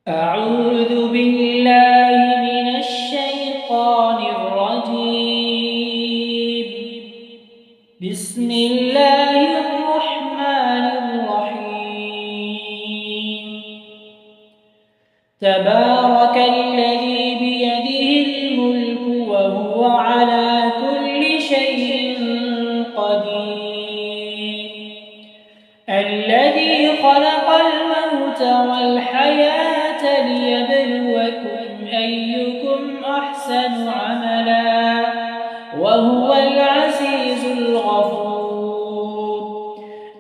أعوذ بالله من الشيطان الرجيم. بسم الله الرحمن الرحيم. تبارك الذي بيده الملك وهو على كل شيء قدير. الذي خلق الموت والحياة ليبلوكم أيكم أحسن عملا وهو العزيز الغفور.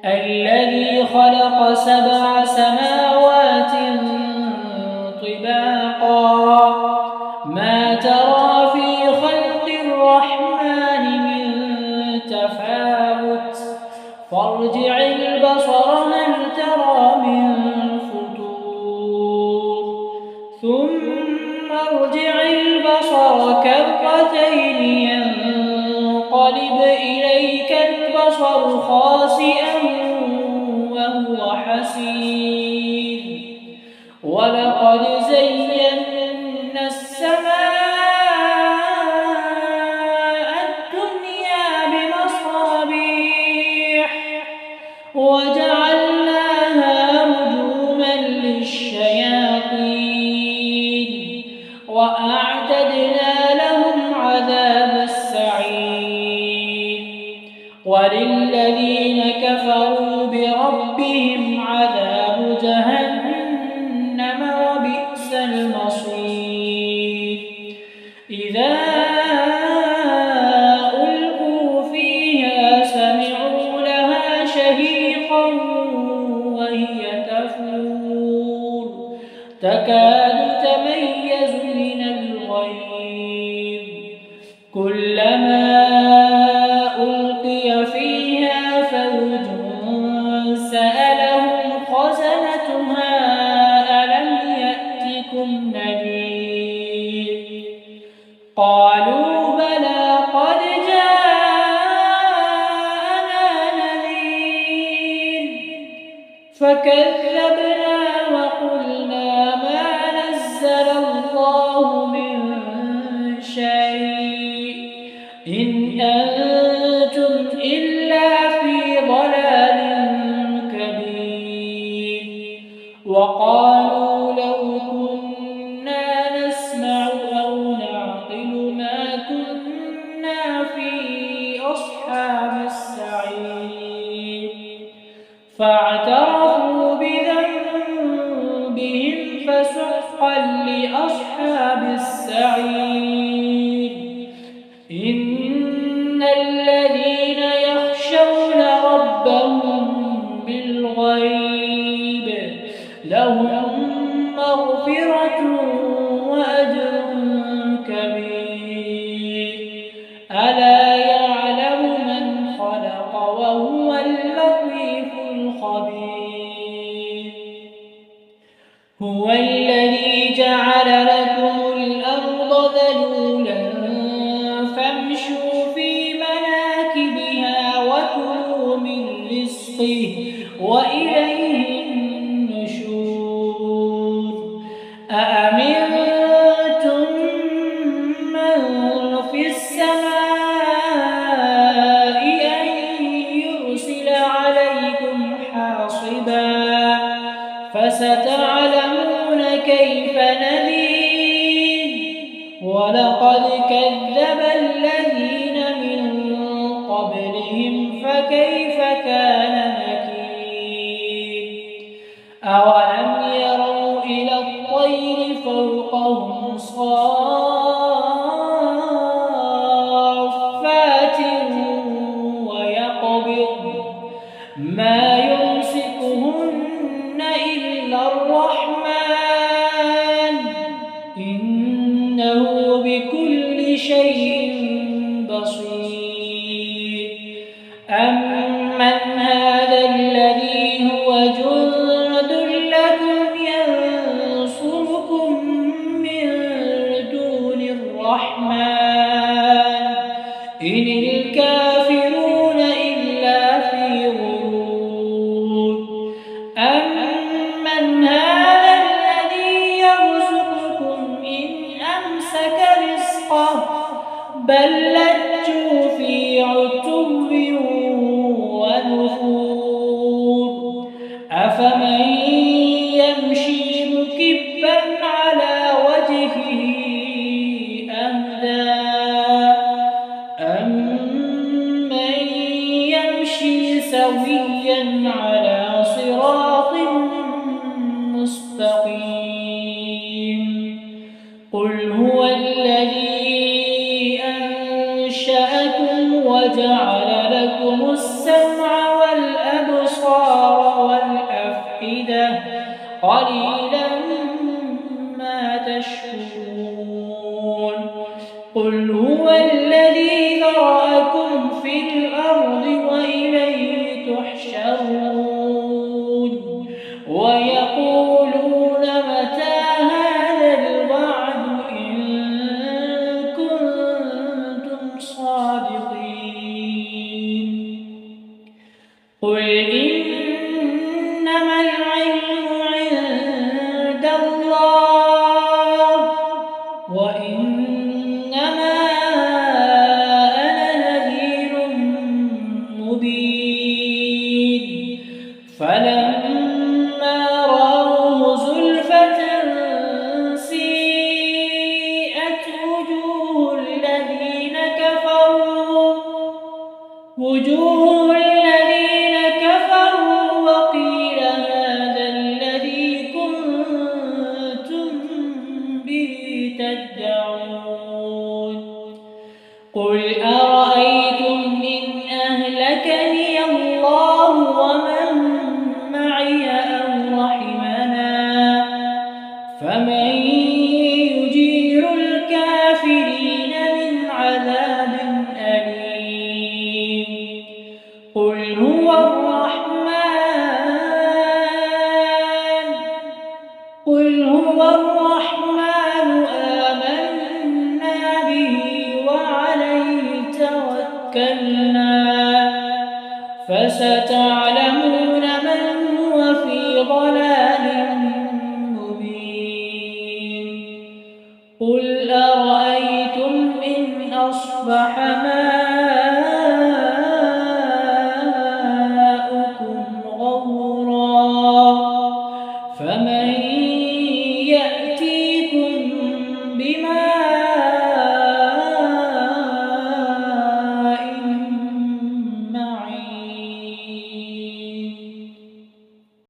الذي خلق 7 سماوات طباقا ما ترى في خلق الرحمن من تفاوت فارجع البصر هل ترى من فطور ثم ارجع البصر كرتين ينقلب إليك البصر خاسئا وهو حسير. ولقد زينا السماء الدنيا بمصابيح وجعلناها رجوما للشياطين وأعتدنا لهم عذاب السعير. وللذين كفروا بربهم عذاب جهنم وبئس المصير. إذا ألقوا فيها سمعوا لها شهيقا وهي تفور تكاد تميز من الغيظ. كلما ألقي فيها فوج سألهم خزنتها ألم يأتكم نذير قالوا بلى قد جاءنا نذير فكذبنا وقلنا ما نزل الله من شيء إن أنتم إلا في ضلال كبير. وقالوا لو كنا نسمع أو نعقل ما كنا في أصحاب السعير. فاعترفوا بذنبهم فسحقا لأصحاب السعير. إن الذين يخشون ربهم بالغيب لهم مغفرة وأجر كبير. ألا يعلم من خلق وهو اللطيف الخبير. هو الذي جعل لكم الأرض ذلولا فامشوا في مناكبها وكلوا من رزقه وإليه النشور. أأمنتم من في السماء أن يرسل عليكم حاصبا فستعلمون كيف نذير. ولقد كذب الذين من قبلهم فكيف كان نكير. أولم يروا إلى الطير فوقهم صافات ويقبض ما يمسكهن إلا الرحمن إنه بكل شيء بصير. أمن هذا الذي هو جند لكم ينصركم من دون الرحمن إن الكافرون إلا في غرور. أمن هذا الذي بل لجوا في عتو ونفور أفمن يمشي مكبا على وجهه أهدى أمن يمشي سويا على صراط مستقيم قل هو الذي أنشأكم وجعل لكم السمع والأبصار والأفئدة قليلا ما تشكرون قل هو الذي ذرأكم في الأرض وإليه تحشرون ويقولون متى هذا الوعد إن كنتم صادقين قل إنما العلم عند الله وإنما أنا نذير مبين فلما رأوه زلفة سيئت وجوه الذين كفروا وقيل هذا الذي كنتم به تدعون قل أرأيتم إن أهلكني الله ومن معي أو رحمنا فمن يجير الكافرين من عذاب أليم قل هو الرحمن آمنا به وعليه توكلنا فستعلمون من هو في ضلال مبين قل أرأيتم إن أصبح